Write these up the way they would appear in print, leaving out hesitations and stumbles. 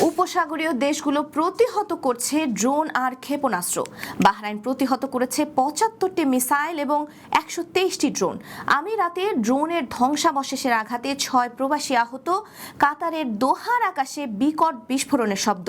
উপসাগরীয় দেশগুলো প্রতিহত করছে ড্রোন আর ক্ষেপণাস্ত্র। বাহরাইন প্রতিহত করেছে ৭৫টি মিসাইল এবং ১২৩টি ড্রোন। আমিরাতে ড্রোনের ধ্বংসাবশেষের আঘাতে ৬ প্রবাসী আহত। কাতারের দোহার আকাশে বিকট বিস্ফোরণের শব্দ।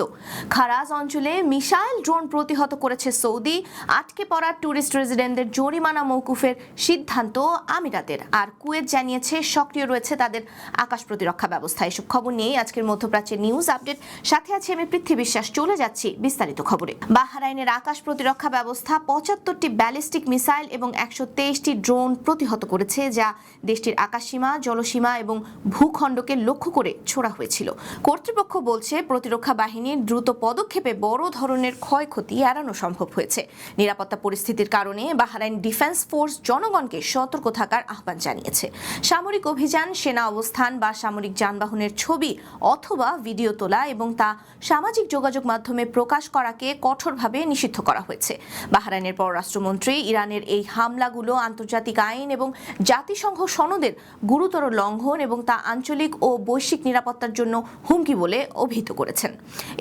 খারাজ অঞ্চলে মিসাইল ড্রোন প্রতিহত করেছে সৌদি। আটকে পড়া ট্যুরিস্ট রেজিডেন্টদের জরিমানা মওকুফের সিদ্ধান্ত আমিরাতের। আর কুয়েত জানিয়েছে সক্রিয় রয়েছে তাদের আকাশ প্রতিরক্ষা ব্যবস্থা। এসব খবর নিয়ে আজকের মধ্যপ্রাচ্যের নিউজ আপডেট, সাথে আছে আমি পৃথ্বী বিশ্বাস। চলে যাচ্ছি বিস্তারিত খবরে। বাহরাইনের আকাশ প্রতিরক্ষা ব্যবস্থা ৭৫টি ব্যালিস্টিক মিসাইল এবং ১২৩টি ড্রোন প্রতিহত করেছে, যা দেশটির আকাশসীমা, জলসীমা এবং ভূখণ্ডকে লক্ষ্য করে ছোড়া হয়েছিল। কর্তৃপক্ষ বলছে প্রতিরক্ষা বাহিনীর দ্রুত পদক্ষেপে বড় ধরনের ক্ষয়ক্ষতি এড়ানো সম্ভব হয়েছে। নিরাপত্তা পরিস্থিতির কারণে বাহরাইন ডিফেন্স ফোর্স জনগণকে সতর্ক থাকার আহ্বান জানিয়েছে। সামরিক অভিযান, সেনা অবস্থান বা সামরিক যানবাহনের ছবি অথবা ভিডিও তোলা এবং তা সামাজিক যোগাযোগ মাধ্যমে প্রকাশ করাকে কঠোরভাবে নিষিদ্ধ করা হয়েছে। বাহরাইনের পররাষ্ট্রমন্ত্রী ইরানের এই হামলাগুলো আন্তর্জাতিক আইন এবং জাতিসংঘ সনদের গুরুতর লঙ্ঘন এবং তা আঞ্চলিক ও বৈশ্বিক নিরাপত্তার জন্য হুমকি বলে অভিহিত করেছেন।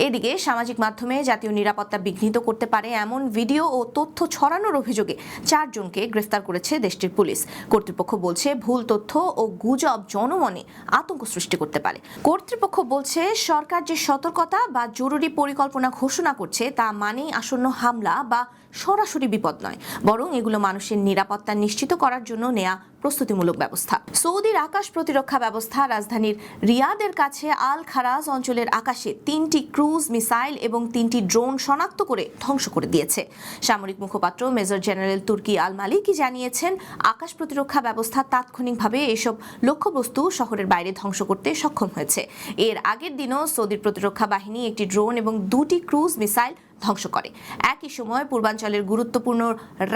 এদিকে সামাজিক মাধ্যমে জাতীয় নিরাপত্তা বিঘ্নিত করতে পারে এমন ভিডিও ও তথ্য ছড়ানোর অভিযোগে ৪ জনকে গ্রেফতার করেছে দেশটির পুলিশ। কর্তৃপক্ষ বলছে ভুল তথ্য ও গুজব জনমনে আতঙ্ক সৃষ্টি করতে পারে। কর্তৃপক্ষ বলছে সরকার যে সতর্কতা বা জরুরি পরিকল্পনা ঘোষণা করছে তা মানেই আসন্ন হামলা বা সরাসরি বিপদ নয়, বরং এগুলো মানুষের নিরাপত্তা নিশ্চিত করার জন্য নেয়া প্রস্তুতিমূলক ব্যবস্থা। সৌদির আকাশ প্রতিরক্ষা ব্যবস্থা রাজধানীর রিয়াদের কাছে আল খারাজ অঞ্চলের আকাশে ৩টি ক্রুজ মিসাইল এবং ৩টি ড্রোন শনাক্ত করে ধ্বংস করে দিয়েছে। সামরিক মুখপাত্র মেজর জেনারেল তুর্কি আল মালিকি জানিয়েছেন আকাশ প্রতিরক্ষা ব্যবস্থা তাৎক্ষণিকভাবে এসব লক্ষ্যবস্তু শহরের বাইরে ধ্বংস করতে সক্ষম হয়েছে। এর আগের দিনও সৌদির প্রতিরক্ষা বাহিনী একটি ড্রোন এবং 2টি ক্রুজ মিসাইল ধ্বংস করে। একই সময় পূর্বাঞ্চলের গুরুত্বপূর্ণ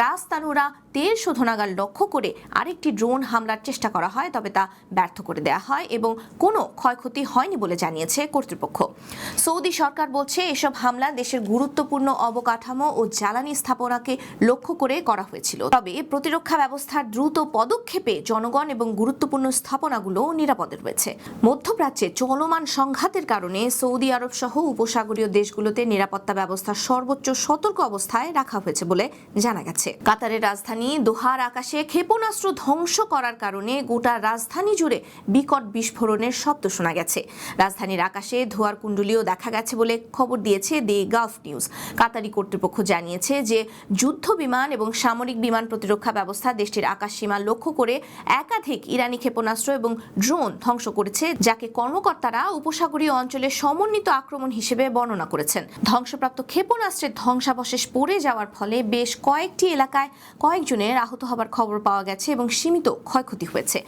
রাস তানুরা তেল শোধনাগার লক্ষ্য করে আরেকটি ড্রোন হামলার চেষ্টা করা হয়, তবে তা ব্যর্থ করে দেওয়া হয় এবং কোনো ক্ষয়ক্ষতি হয়নি বলে জানিয়েছে কর্তৃপক্ষ। সৌদি সরকার বলছে এসব হামলা দেশের গুরুত্বপূর্ণ অবকাঠামো ও জ্বালানি স্থাপনাকে লক্ষ্য করে করা হয়েছিল। তবে প্রতিরক্ষা ব্যবস্থার দ্রুত পদক্ষেপে জনগণ এবং গুরুত্বপূর্ণ স্থাপনাগুলো নিরাপদে রয়েছে। মধ্যপ্রাচ্যে চলমান সংঘাতের কারণে সৌদি আরব সহ উপসাগরীয় দেশগুলোতে নিরাপত্তা ব্যবস্থা সর্বোচ্চ সতর্ক অবস্থায় রাখা হয়েছে বলে জানা গেছে। কাতারের রাজধানী দোহার আকাশে ক্ষেপণাস্ত্র ধ্বংস করার কারণে গোটা রাজধানী জুড়ে বিকট বিস্ফোরণের শব্দ শোনা গেছে। রাজধানীর আকাশে ধোঁয়ার কুণ্ডলীও দেখা গেছে বলে খবর দিয়েছে দি গালফ নিউজ। কাতারি কর্তৃপক্ষ জানিয়েছে যে যুদ্ধ বিমান এবং সামরিক বিমান প্রতিরক্ষা ব্যবস্থা দেশটির আকাশসীমা লক্ষ্য করে একাধিক ইরানি ক্ষেপণাস্ত্র এবং ড্রোন ধ্বংস করেছে, যাকে কর্মকর্তারা উপসাগরীয় অঞ্চলে সমন্বিত আক্রমণ হিসেবে বর্ণনা করেছেন। ধ্বংসপ্রাপ্ত ক্ষেপণাস্ত্রের ধ্বংসাবশেষ পড়ে যাওয়ার ফলে বেশ কয়েকটি এলাকায় কয়েকজনের আহত হবার খবর পাওয়া গেছে এবং সীমিত ক্ষয়ক্ষতি হয়েছে।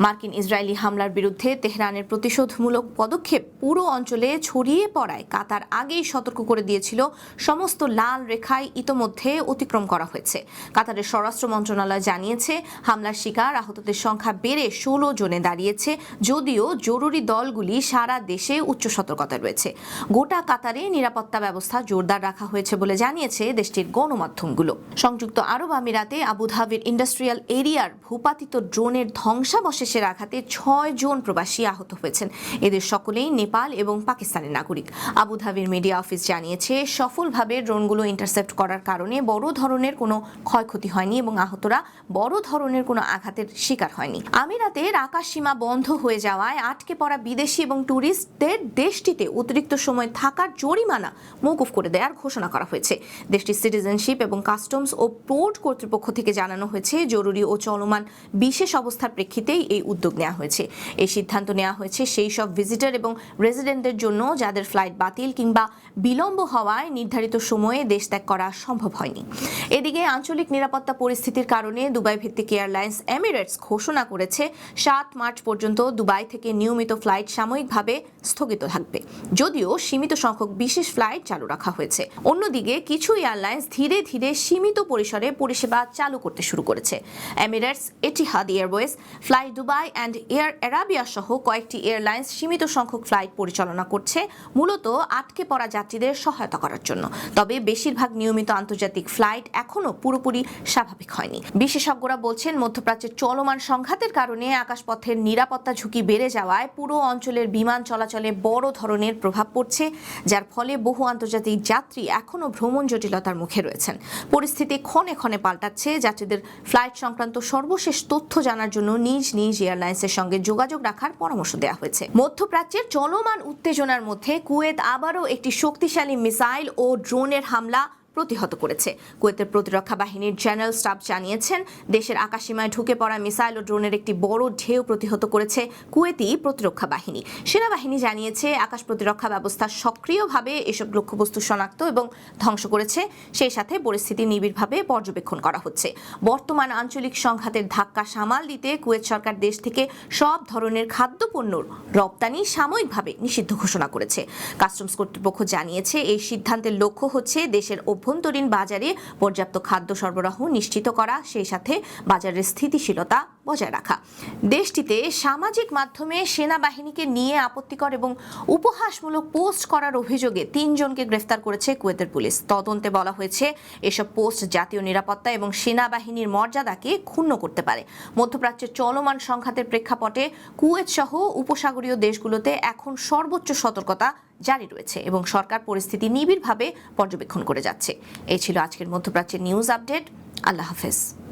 মার্কিন ইসরায়েলি হামলার বিরুদ্ধে তেহরানের প্রতিশোধমূলক পদক্ষেপ পুরো অঞ্চলে ছড়িয়ে পড়ায় কাতার আগেই সতর্ক করে দিয়েছিল সমস্ত লাল রেখায় ইতোমধ্যে অতিক্রম করা হয়েছে। কাতারের স্বরাষ্ট্র মন্ত্রণালয় জানিয়েছে হামলার শিকার আহতদের সংখ্যা বেড়ে 16 জনে দাঁড়িয়েছে, যদিও জরুরি দলগুলি সারা দেশে উচ্চ সতর্কতায় রয়েছে। গোটা কাতারে নিরাপত্তা ব্যবস্থা জোরদার রাখা হয়েছে বলে জানিয়েছে দেশটির গণমাধ্যমগুলো। সংযুক্ত আরব আমিরাতে আবুধাবির ইন্ডাস্ট্রিয়াল এরিয়ার ভূপাতিত ড্রোনের ধ্বংসাবশেষের আঘাতে 6 জন প্রবাসী আহত হয়েছেন। এদের সকলেই নেপাল এবং পাকিস্তানের নাগরিক। আবুধাবির মিডিয়া অফিস জানিয়েছে সফলভাবে ড্রোনগুলো ইন্টারসেপ্ট করার কারণে বড় ধরনের কোনো ক্ষয়ক্ষতি হয়নি এবং আহতরা বড় ধরনের কোনো আঘাতের শিকার হয়নি। আমিরাতের আকাশ সীমা বন্ধ হয়ে যাওয়ায় আটকে পড়া বিদেশি এবং ট্যুরিস্টদের দেশটিতে অতিরিক্ত সময় থাকার জরিমানা মওকুফ করে দেওয়ার ঘোষণা করা হয়েছে। দেশটির সিটিজেনশিপ এবং কাস্টমস ও পোর্ট কর্তৃপক্ষ থেকে জানানো হয়েছে জরুরি ও চলমান বিশেষ অবস্থার প্রেক্ষিতেই এই উদ্যোগ নেওয়া হয়েছে। এই সিদ্ধান্ত নেওয়া হয়েছে সেই সব ভিজিটর এবং রেজিডেন্টদের জন্য যাদের ফ্লাইট বাতিল কিংবা বিলম্ব হওয়ায় নির্ধারিত সময়ে দেশ ত্যাগ করা সম্ভব হয়নি। এদিকে আঞ্চলিক নিরাপত্তা পরিস্থিতির কারণে দুবাই ভিত্তিক এয়ারলাইন্স এমিরেটস ঘোষণা করেছে 7 মার্চ পর্যন্ত দুবাই থেকে নিয়মিত ফ্লাইট সাময়িকভাবে স্থগিত থাকবে, যদিও সীমিত সংখ্যক বিশেষ ফ্লাইট চালু রাখা হয়েছে। অন্যদিকে কিছু এয়ারলাইন্স ধীরে ধীরে সীমিত পরিসরে পরিষেবা চালু চালু করতে শুরু করেছে। Emirates, Etihad Airways, fly Dubai and air Arabia সহ কয়েকটি এয়ারলাইন্স সীমিত সংখ্যক ফ্লাইট পরিচালনা করছে, মূলত আটকে পড়া যাত্রীদের সহায়তা করার জন্য। তবে বেশিরভাগ নিয়মিত আন্তর্জাতিক ফ্লাইট এখনও পুরোপুরি স্বাভাবিক হয়নি। বিশেষজ্ঞরা বলছেন, মধ্যপ্রাচ্যের চলমান সংঘাতের কারণে আকাশপথের নিরাপত্তা ঝুঁকি বেড়ে যাওয়ায় পুরো অঞ্চলের বিমান চলাচলে বড় ধরনের প্রভাব পড়ছে, যার ফলে বহু আন্তর্জাতিক যাত্রী এখনও ভ্রমণ জটিলতার মুখে রয়েছেন। পরিস্থিতি ক্ষণে ক্ষণে পাল্টাচ্ছে। যাত্রীদের ফ্লাইট সংক্রান্ত সর্বশেষ তথ্য জানার জন্য নিজ নিজ এয়ারলাইন্সের সঙ্গে যোগাযোগ রাখার পরামর্শ দেওয়া হয়েছে। মধ্যপ্রাচ্যের চলমান উত্তেজনার মধ্যে কুয়েত আবারও একটি শক্তিশালী মিসাইল ও ড্রোনের হামলা প্রতিহত করেছে। কুয়েতের প্রতিরক্ষা বাহিনীর জেনারেল স্টাফ জানিয়েছেন, দেশের আকাশসীমায় ঢুকে পড়া মিসাইল ও ড্রোনের একটি বড় ঢেউ প্রতিহত করেছে কুয়েতি প্রতিরক্ষা বাহিনী। সেনাবাহিনী জানিয়েছে, আকাশ প্রতিরক্ষা ব্যবস্থা সক্রিয়ভাবে এসব লক্ষ্যবস্তু শনাক্ত এবং ধ্বংস করেছে। সেই সাথে পরিস্থিতি নিবিড়ভাবে পর্যবেক্ষণ করা হচ্ছে। বর্তমান আঞ্চলিক সংঘাতের ধাক্কা সামাল দিতে কুয়েত সরকার দেশ থেকে সব ধরনের খাদ্যপণ্যর রপ্তানি সাময়িকভাবে নিষিদ্ধ ঘোষণা করেছে। কাস্টমস কর্তৃপক্ষ জানিয়েছে, এই সিদ্ধান্তের লক্ষ্য হচ্ছে দেশের অভ্যন্তরীণ বাজারে পর্যাপ্ত খাদ্য সরবরাহ নিশ্চিত করা, সেই সাথে বাজারের স্থিতিশীলতা বজায় রাখা। দেশটিতে সামাজিক মাধ্যমে সেনাবাহিনীকে নিয়ে আপত্তিকর এবং উপহাসমূলক পোস্ট করার অভিযোগে 3 জনকে গ্রেফতার করেছে কুয়েতের পুলিশ। তদন্তে বলা হয়েছে, এসব পোস্ট জাতীয় নিরাপত্তা এবং সেনাবাহিনীর মর্যাদাকে ক্ষুণ্ণ করতে পারে। মধ্যপ্রাচ্যের চলমান সংঘাতের প্রেক্ষাপটে কুয়েত সহ উপসাগরীয় দেশগুলোতে এখন সর্বোচ্চ সতর্কতা জারি রয়েছে এবং সরকার পরিস্থিতি নিবিড়ভাবে পর্যবেক্ষণ করে যাচ্ছে। এই ছিল আজকের মধ্যপ্রাচ্যের নিউজ আপডেট। আল্লাহ হাফেজ।